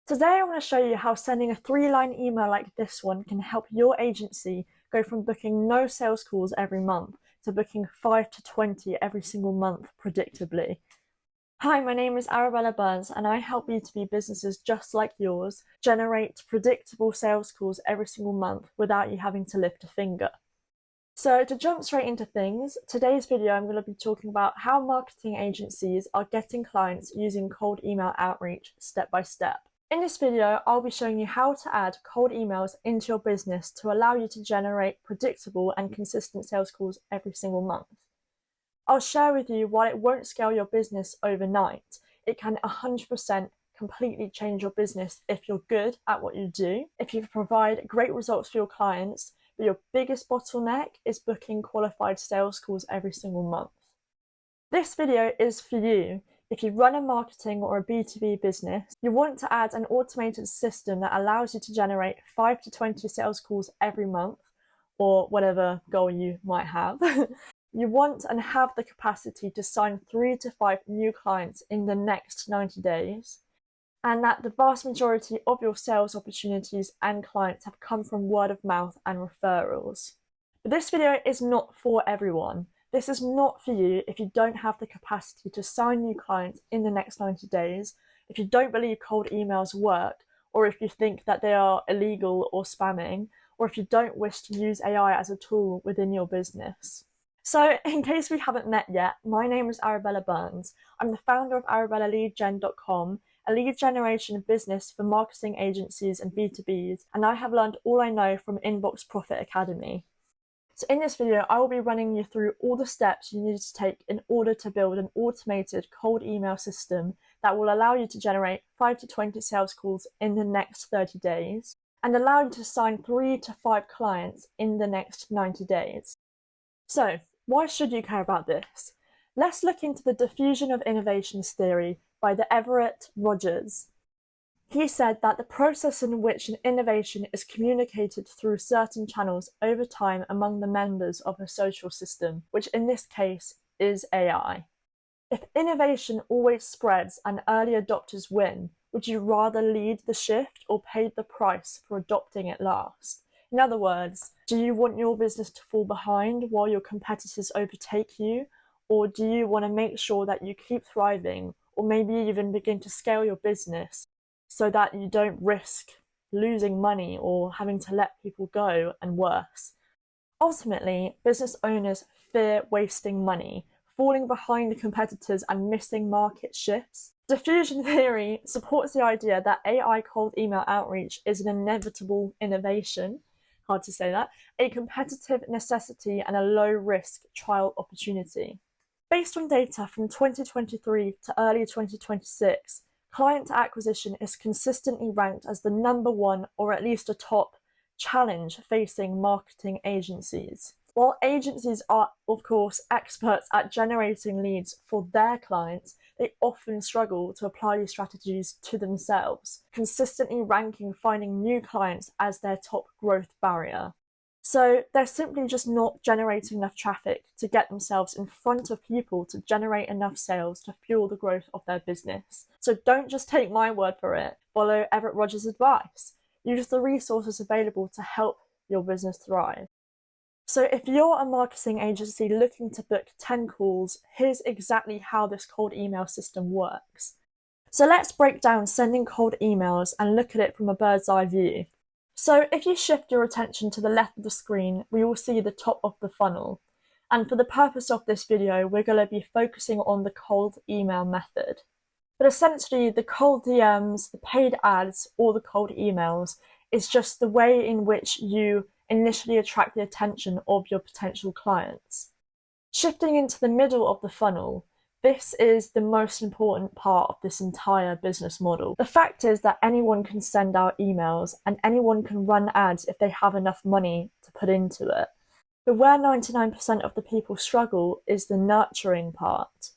Today I want to show you how sending a 3-line email like this one can help your agency go from booking no sales calls every month to booking 5 to 20 every single month predictably. Hi, my name is Arabella Burns and I help B2B businesses just like yours generate predictable sales calls every single month without you having to lift a finger. So to jump straight into things, today's video I'm going to be talking about how marketing agencies are getting clients using cold email outreach step by step. In this video, I'll be showing you how to add cold emails into your business to allow you to generate predictable and consistent sales calls every single month. I'll share with you why it won't scale your business overnight. It can 100% completely change your business if you're good at what you do, if you provide great results for your clients, but your biggest bottleneck is booking qualified sales calls every single month. This video is for you. If you run a marketing or a B2B business, you want to add an automated system that allows you to generate 5 to 20 sales calls every month, or whatever goal you might have. You want and have the capacity to sign 3 to 5 new clients in the next 90 days, and that the vast majority of your sales opportunities and clients have come from word of mouth and referrals. But this video is not for everyone. This is not for you if you don't have the capacity to sign new clients in the next 90 days, if you don't believe cold emails work, or if you think that they are illegal or spamming, or if you don't wish to use AI as a tool within your business. So, in case we haven't met yet, my name is Arabella Burns. I'm the founder of ArabellaLeadGen.com, a lead generation business for marketing agencies and B2Bs, and I have learned all I know from Inbox Profit Academy. So in this video, I will be running you through all the steps you need to take in order to build an automated cold email system that will allow you to generate 5 to 20 sales calls in the next 30 days and allow you to sign 3 to 5 clients in the next 90 days. So, why should you care about this? Let's look into the diffusion of innovations theory by the Everett Rogers. He said that the process in which an innovation is communicated through certain channels over time among the members of a social system, which in this case is AI. If innovation always spreads and early adopters win, would you rather lead the shift or pay the price for adopting it last? In other words, do you want your business to fall behind while your competitors overtake you? Or do you want to make sure that you keep thriving, or maybe even begin to scale your business so that you don't risk losing money or having to let people go and worse? Ultimately, business owners fear wasting money, falling behind competitors and missing market shifts. Diffusion theory supports the idea that AI cold email outreach is an inevitable innovation, hard to say that, a competitive necessity and a low-risk trial opportunity. Based on data from 2023 to early 2026, client acquisition is consistently ranked as the #1 or at least a top challenge facing marketing agencies. While agencies are, of course, experts at generating leads for their clients, they often struggle to apply these strategies to themselves, consistently ranking finding new clients as their top growth barrier. So they're simply just not generating enough traffic to get themselves in front of people to generate enough sales to fuel the growth of their business. So don't just take my word for it. Follow Everett Rogers' advice. Use the resources available to help your business thrive. So if you're a marketing agency looking to book 10 calls, here's exactly how this cold email system works. So let's break down sending cold emails and look at it from a bird's eye view. So if you shift your attention to the left of the screen, we will see the top of the funnel. And for the purpose of this video, we're going to be focusing on the cold email method. But essentially, the cold DMs, the paid ads, or the cold emails is just the way in which you initially attract the attention of your potential clients. Shifting into the middle of the funnel, this is the most important part of this entire business model. The fact is that anyone can send out emails and anyone can run ads if they have enough money to put into it. But where 99% of the people struggle is the nurturing part.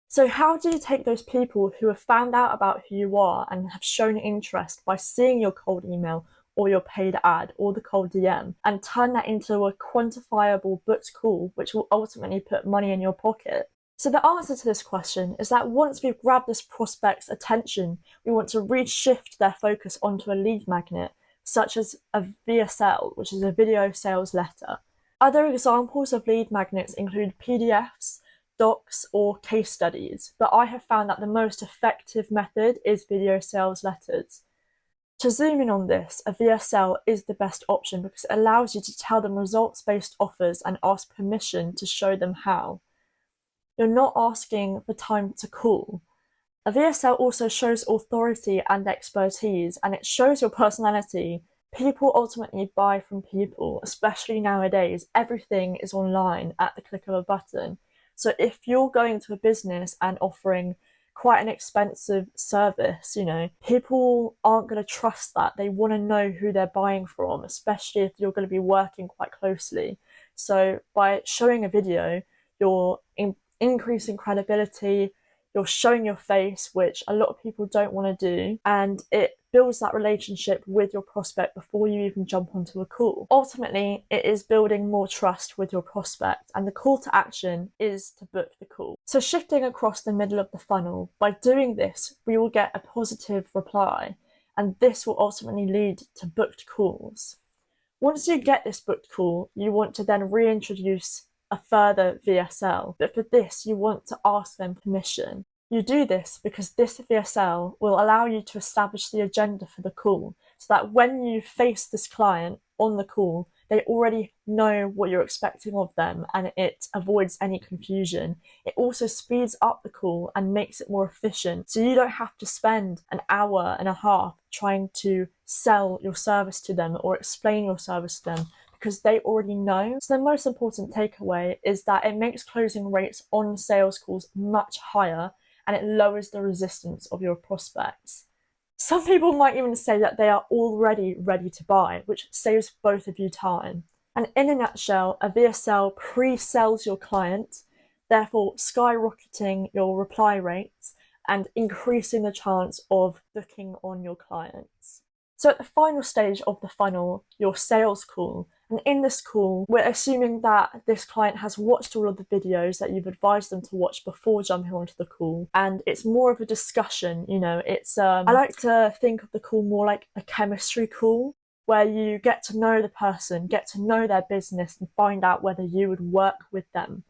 So how do you take those people who have found out about who you are and have shown interest by seeing your cold email or your paid ad or the cold DM and turn that into a quantifiable booked call, which will ultimately put money in your pocket? So the answer to this question is that once we've grabbed this prospect's attention, we want to reshift their focus onto a lead magnet, such as a VSL, which is a video sales letter. Other examples of lead magnets include PDFs, docs, or case studies, but I have found that the most effective method is video sales letters. To zoom in on this, a VSL is the best option because it allows you to tell them results-based offers and ask permission to show them how. You're not asking for time to call. A VSL also shows authority and expertise, and it shows your personality. People ultimately buy from people, especially nowadays. Everything is online at the click of a button. So if you're going to a business and offering quite an expensive service, people aren't going to trust that. They want to know who they're buying from, especially if you're going to be working quite closely. So by showing a video, you're increasing credibility, you're showing your face, which a lot of people don't want to do, and it builds that relationship with your prospect before you even jump onto a call. Ultimately, it is building more trust with your prospect, and the call to action is to book the call. So shifting across the middle of the funnel, by doing this, we will get a positive reply, and this will ultimately lead to booked calls. Once you get this booked call, you want to then reintroduce a further VSL, but for this you want to ask them permission. You do this because this VSL will allow you to establish the agenda for the call, so that when you face this client on the call, they already know what you're expecting of them and it avoids any confusion. It also speeds up the call and makes it more efficient, so you don't have to spend an hour and a half trying to sell your service to them or explain your service to them, because they already know. So the most important takeaway is that it makes closing rates on sales calls much higher, and it lowers the resistance of your prospects. Some people might even say that they are already ready to buy, which saves both of you time. And in a nutshell, a VSL pre-sells your client, therefore skyrocketing your reply rates and increasing the chance of booking on your clients. So at the final stage of the funnel, your sales call, and in this call, we're assuming that this client has watched all of the videos that you've advised them to watch before jumping onto the call, and it's more of a discussion. I like to think of the call more like a chemistry call, where you get to know the person, get to know their business, and find out whether you would work with them.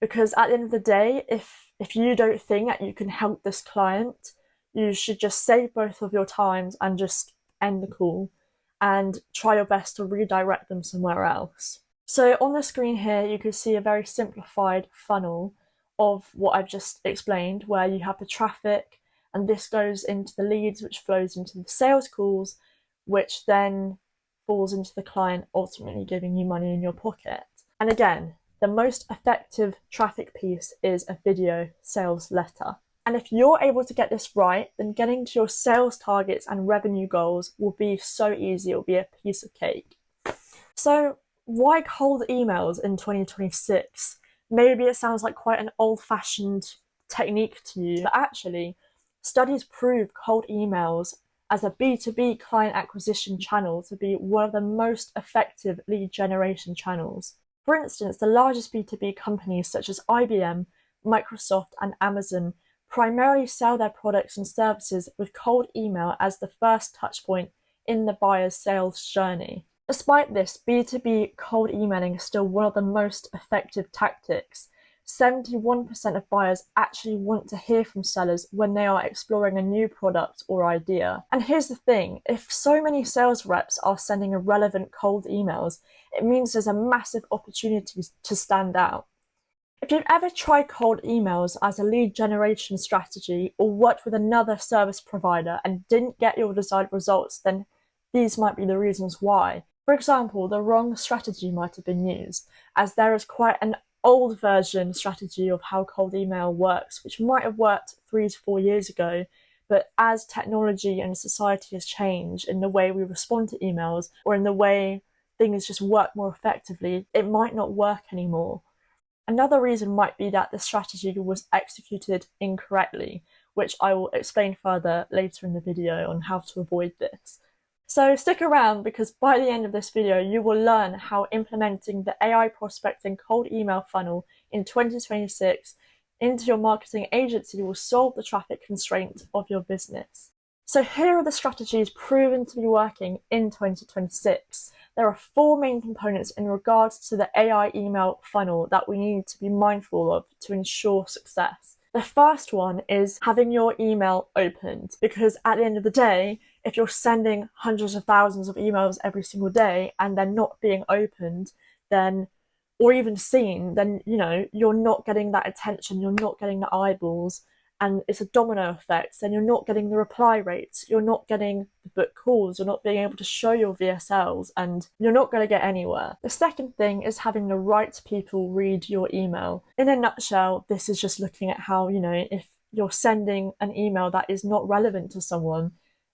Because at the end of the day, if you don't think that you can help this client, you should just save both of your times and just end the call and try your best to redirect them somewhere else. So on the screen here, you can see a very simplified funnel of what I've just explained, where you have the traffic, and this goes into the leads, which flows into the sales calls, which then falls into the client, ultimately giving you money in your pocket. And again, the most effective traffic piece is a video sales letter. And if you're able to get this right, then getting to your sales targets and revenue goals will be so easy. It'll be a piece of cake. So why cold emails in 2026? Maybe it sounds like quite an old-fashioned technique to you, but actually, studies prove cold emails as a B2B client acquisition channel to be one of the most effective lead generation channels. For instance, the largest B2B companies such as IBM, Microsoft, and Amazon primarily sell their products and services with cold email as the first touchpoint in the buyer's sales journey. Despite this, B2B cold emailing is still one of the most effective tactics. 71% of buyers actually want to hear from sellers when they are exploring a new product or idea. And here's the thing, if so many sales reps are sending irrelevant cold emails, it means there's a massive opportunity to stand out. If you've ever tried cold emails as a lead generation strategy or worked with another service provider and didn't get your desired results, then these might be the reasons why. For example, the wrong strategy might have been used, as there is quite an old version strategy of how cold email works, which might have worked 3 to 4 years ago, but as technology and society has changed in the way we respond to emails or in the way things just work more effectively, it might not work anymore. Another reason might be that the strategy was executed incorrectly, which I will explain further later in the video on how to avoid this. So stick around, because by the end of this video, you will learn how implementing the AI prospecting cold email funnel in 2026 into your marketing agency will solve the traffic constraint of your business. So here are the strategies proven to be working in 2026. There are 4 main components in regards to the AI email funnel that we need to be mindful of to ensure success. The first one is having your email opened, because at the end of the day, if you're sending hundreds of thousands of emails every single day and they're not being opened, then, or even seen, then, you're not getting that attention, you're not getting the eyeballs, and it's a domino effect. Then you're not getting the reply rates, you're not getting the book calls, you're not being able to show your VSLs, and you're not going to get anywhere. The second thing is having the right people read your email. In a nutshell, this is just looking at how, if you're sending an email that is not relevant to someone,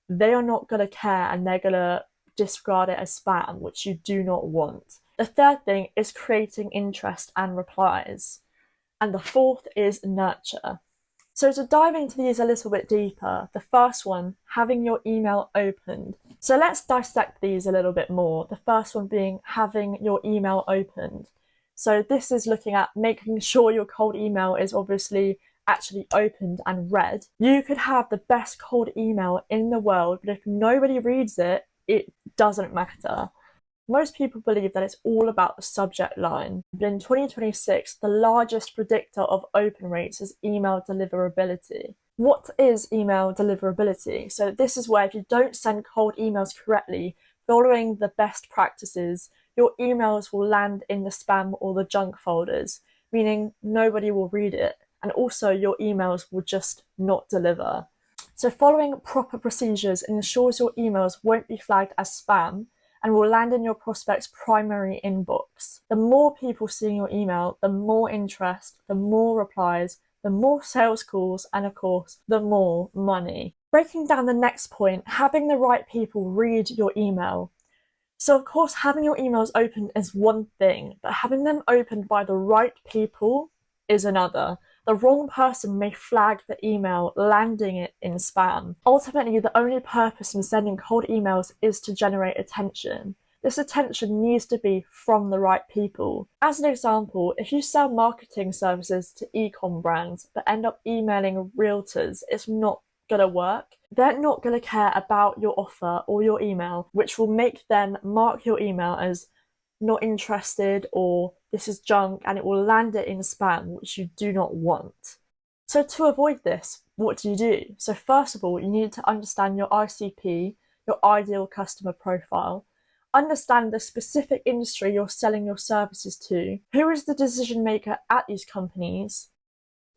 they are not going to care and they're going to disregard it as spam, which you do not want. The third thing is creating interest and replies. And the fourth is nurture. So to dive into these a little bit deeper, the first one, having your email opened. So let's dissect these a little bit more. The first one being having your email opened. So this is looking at making sure your cold email is obviously actually opened and read. You could have the best cold email in the world, but if nobody reads it, it doesn't matter. Most people believe that it's all about the subject line, but in 2026, the largest predictor of open rates is email deliverability. What is email deliverability? So this is where if you don't send cold emails correctly, following the best practices, your emails will land in the spam or the junk folders, meaning nobody will read it, and also your emails will just not deliver. So following proper procedures ensures your emails won't be flagged as spam and will land in your prospect's primary inbox. The more people seeing your email, the more interest, the more replies, the more sales calls, and of course, the more money. Breaking down the next point, having the right people read your email. So of course, having your emails open is one thing, but having them opened by the right people is another. The wrong person may flag the email, landing it in spam. Ultimately, the only purpose in sending cold emails is to generate attention. This attention needs to be from the right people. As an example, if you sell marketing services to e-com brands but end up emailing realtors, it's not going to work. They're not going to care about your offer or your email, which will make them mark your email as not interested or this is junk, and it will land it in spam, which you do not want. So to avoid this, what do? So first of all, you need to understand your ICP, your ideal customer profile, understand the specific industry you're selling your services to, who is the decision maker at these companies,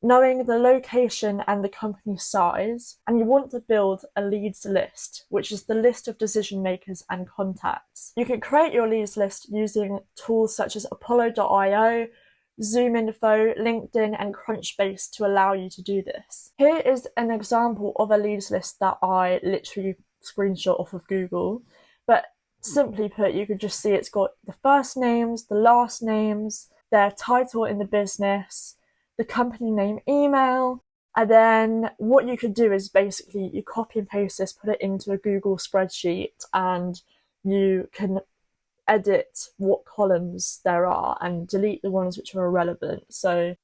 knowing the location and the company size, and you want to build a leads list, which is the list of decision makers and contacts. You can create your leads list using tools such as Apollo.io, ZoomInfo, LinkedIn, and Crunchbase to allow you to do this. Here is an example of a leads list that I literally screenshot off of Google, but simply put, you could just see it's got the first names, the last names, their title in the business, the company name, email, and then what you could do is basically you copy and paste this, put it into a Google spreadsheet, and you can edit what columns there are and delete the ones which are irrelevant. So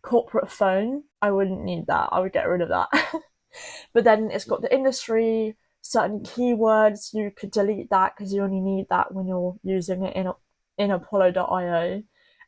corporate phone, I wouldn't need that, I would get rid of that. But then it's got the industry, certain keywords, you could delete that because you only need that when you're using it in Apollo.io.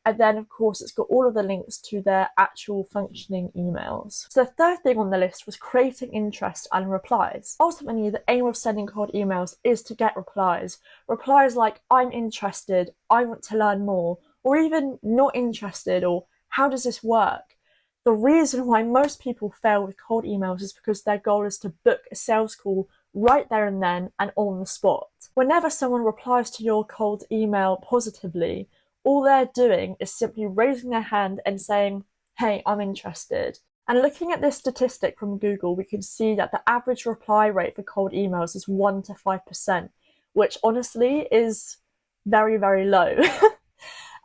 And then, of course, it's got all of the links to their actual functioning emails. So the third thing on the list was creating interest and replies. Ultimately, the aim of sending cold emails is to get replies. Replies like, I'm interested, I want to learn more, or even not interested, or how does this work? The reason why most people fail with cold emails is because their goal is to book a sales call right there and then and on the spot. Whenever someone replies to your cold email positively, all they're doing is simply raising their hand and saying, hey, I'm interested. And looking at this statistic from Google, we can see that the average reply rate for cold emails is 1 to 5%, which honestly is very, very low.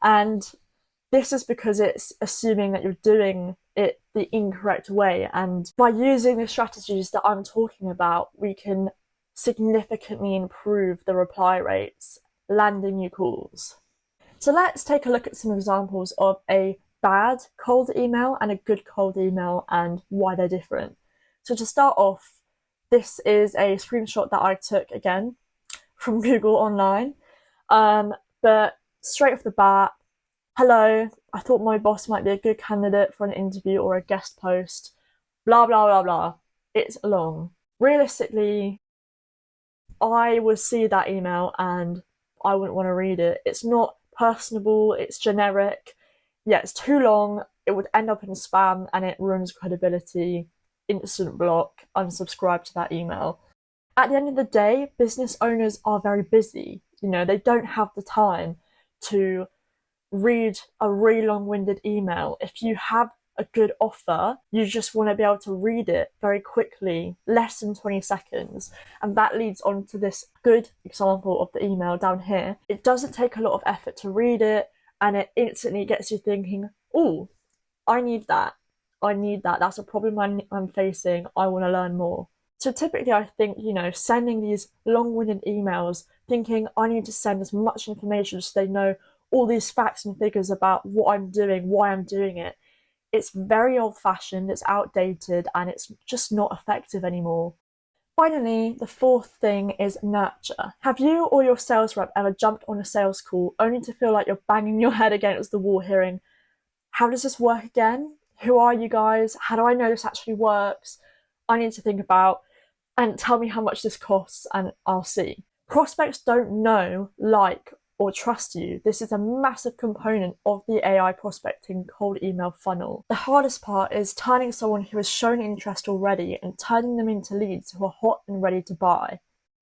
And this is because it's assuming that you're doing it the incorrect way. And by using the strategies that I'm talking about, we can significantly improve the reply rates, landing new calls. So let's take a look at some examples of a bad cold email and a good cold email and why they're different. So to start off, this is a screenshot that I took again from Google Online. But straight off the bat, hello, I thought my boss might be a good candidate for an interview or a guest post. Blah, blah, blah, blah. It's long. Realistically, I would see that email and I wouldn't want to read it. It's not personable, it's generic. Yeah, it's too long. It would end up in spam and it ruins credibility. Instant block, unsubscribe to that email. At the end of the day, business owners are very busy. You know, they don't have the time to read a really long-winded email. If you have a good offer, you just want to be able to read it very quickly, less than 20 seconds. And that leads on to this good example of the email down here. It doesn't take a lot of effort to read it, and it instantly gets you thinking, oh, I need that. I need that. That's a problem I'm facing. I want to learn more. So typically I think, you know, sending these long-winded emails, thinking I need to send as much information so they know all these facts and figures about what I'm doing, why I'm doing it. It's very old-fashioned, it's outdated, and it's just not effective anymore. Finally, the fourth thing is nurture. Have you or your sales rep ever jumped on a sales call only to feel like you're banging your head against the wall hearing, how does this work again? Who are you guys? How do I know this actually works? I need to think about, and tell me how much this costs and I'll see. Prospects don't know, like, or trust you. This is a massive component of the AI prospecting cold email funnel. The hardest part is turning someone who has shown interest already and turning them into leads who are hot and ready to buy.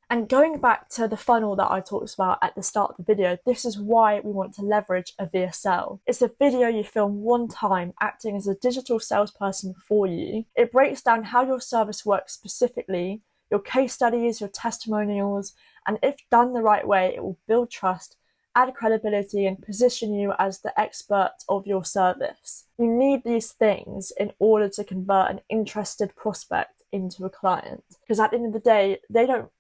And going back to the funnel that I talked about at the start of the video, this is why we want to leverage a VSL. It's a video you film one time acting as a digital salesperson for you. It breaks down how your service works specifically, your case studies, your testimonials, and if done the right way, it will build trust, add credibility, and position you as the expert of your service. You need these things in order to convert an interested prospect into a client. Because at the end of the day, they don't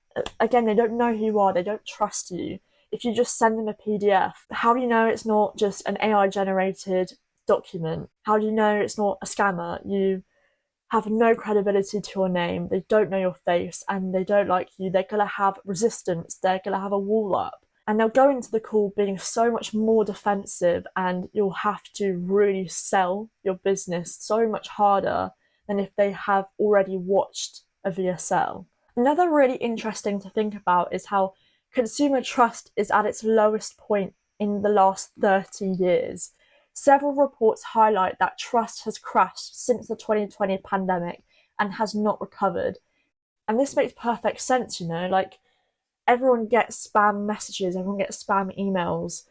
know who you are, they don't trust you. If you just send them a PDF, how do you know it's not just an AI generated document? How do you know it's not a scammer? You have no credibility to your name, they don't know your face, and they don't like you. They're gonna have resistance, they're gonna have a wall up. And they'll go into the call being so much more defensive, and you'll have to really sell your business so much harder than if they have already watched a VSL. Another really interesting to think about is how consumer trust is at its lowest point in the last 30 years. Several reports highlight that trust has crashed since the 2020 pandemic and has not recovered. And this makes perfect sense, you know, like everyone gets spam messages, everyone gets spam emails,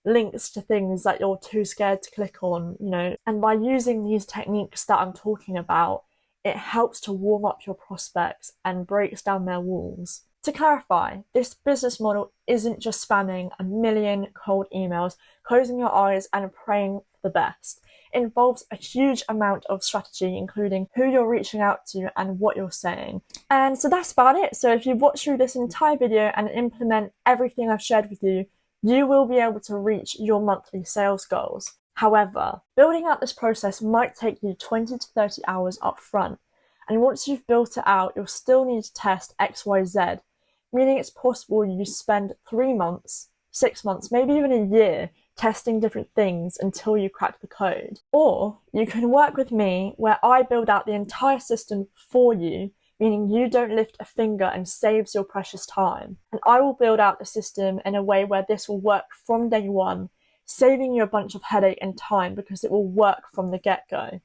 links to things that you're too scared to click on, you know. And by using these techniques that I'm talking about, it helps to warm up your prospects and breaks down their walls. To clarify, this business model isn't just spamming a million cold emails, closing your eyes and praying for the best. It involves a huge amount of strategy, including who you're reaching out to and what you're saying. And so that's about it. So if you watch through this entire video and implement everything I've shared with you, you will be able to reach your monthly sales goals. However, building out this process might take you 20 to 30 hours up front. And once you've built it out, you'll still need to test XYZ, meaning it's possible you spend 3 months, 6 months, maybe even a year testing different things until you crack the code. Or you can work with me where I build out the entire system for you, meaning you don't lift a finger and saves your precious time. And I will build out the system in a way where this will work from day one, saving you a bunch of headache and time because it will work from the get-go.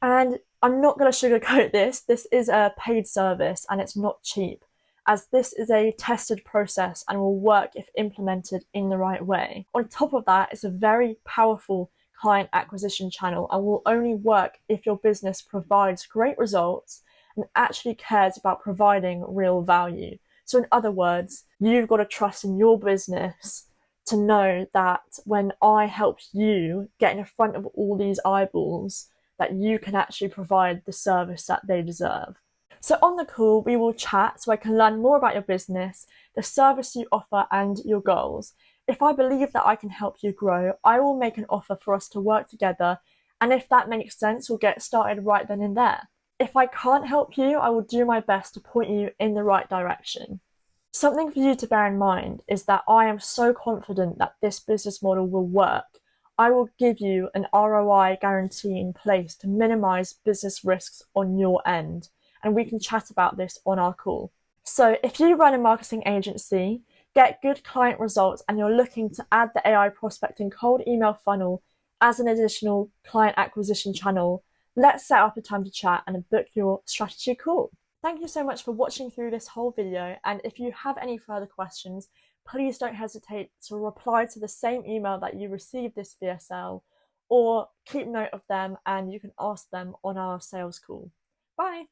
And I'm not going to sugarcoat this. This is a paid service and it's not cheap, as this is a tested process and will work if implemented in the right way. On top of that, it's a very powerful client acquisition channel and will only work if your business provides great results and actually cares about providing real value. So in other words, you've got to trust in your business to know that when I help you get in front of all these eyeballs, that you can actually provide the service that they deserve. So on the call, we will chat so I can learn more about your business, the service you offer and your goals. If I believe that I can help you grow, I will make an offer for us to work together, and if that makes sense, we'll get started right then and there. If I can't help you, I will do my best to point you in the right direction. Something for you to bear in mind is that I am so confident that this business model will work. I will give you an ROI guarantee in place to minimize business risks on your end, and we can chat about this on our call. So, if you run a marketing agency, get good client results, and you're looking to add the AI prospecting cold email funnel as an additional client acquisition channel, let's set up a time to chat and book your strategy call. Thank you so much for watching through this whole video, and if you have any further questions, please don't hesitate to reply to the same email that you received this VSL, or keep note of them and you can ask them on our sales call. Bye!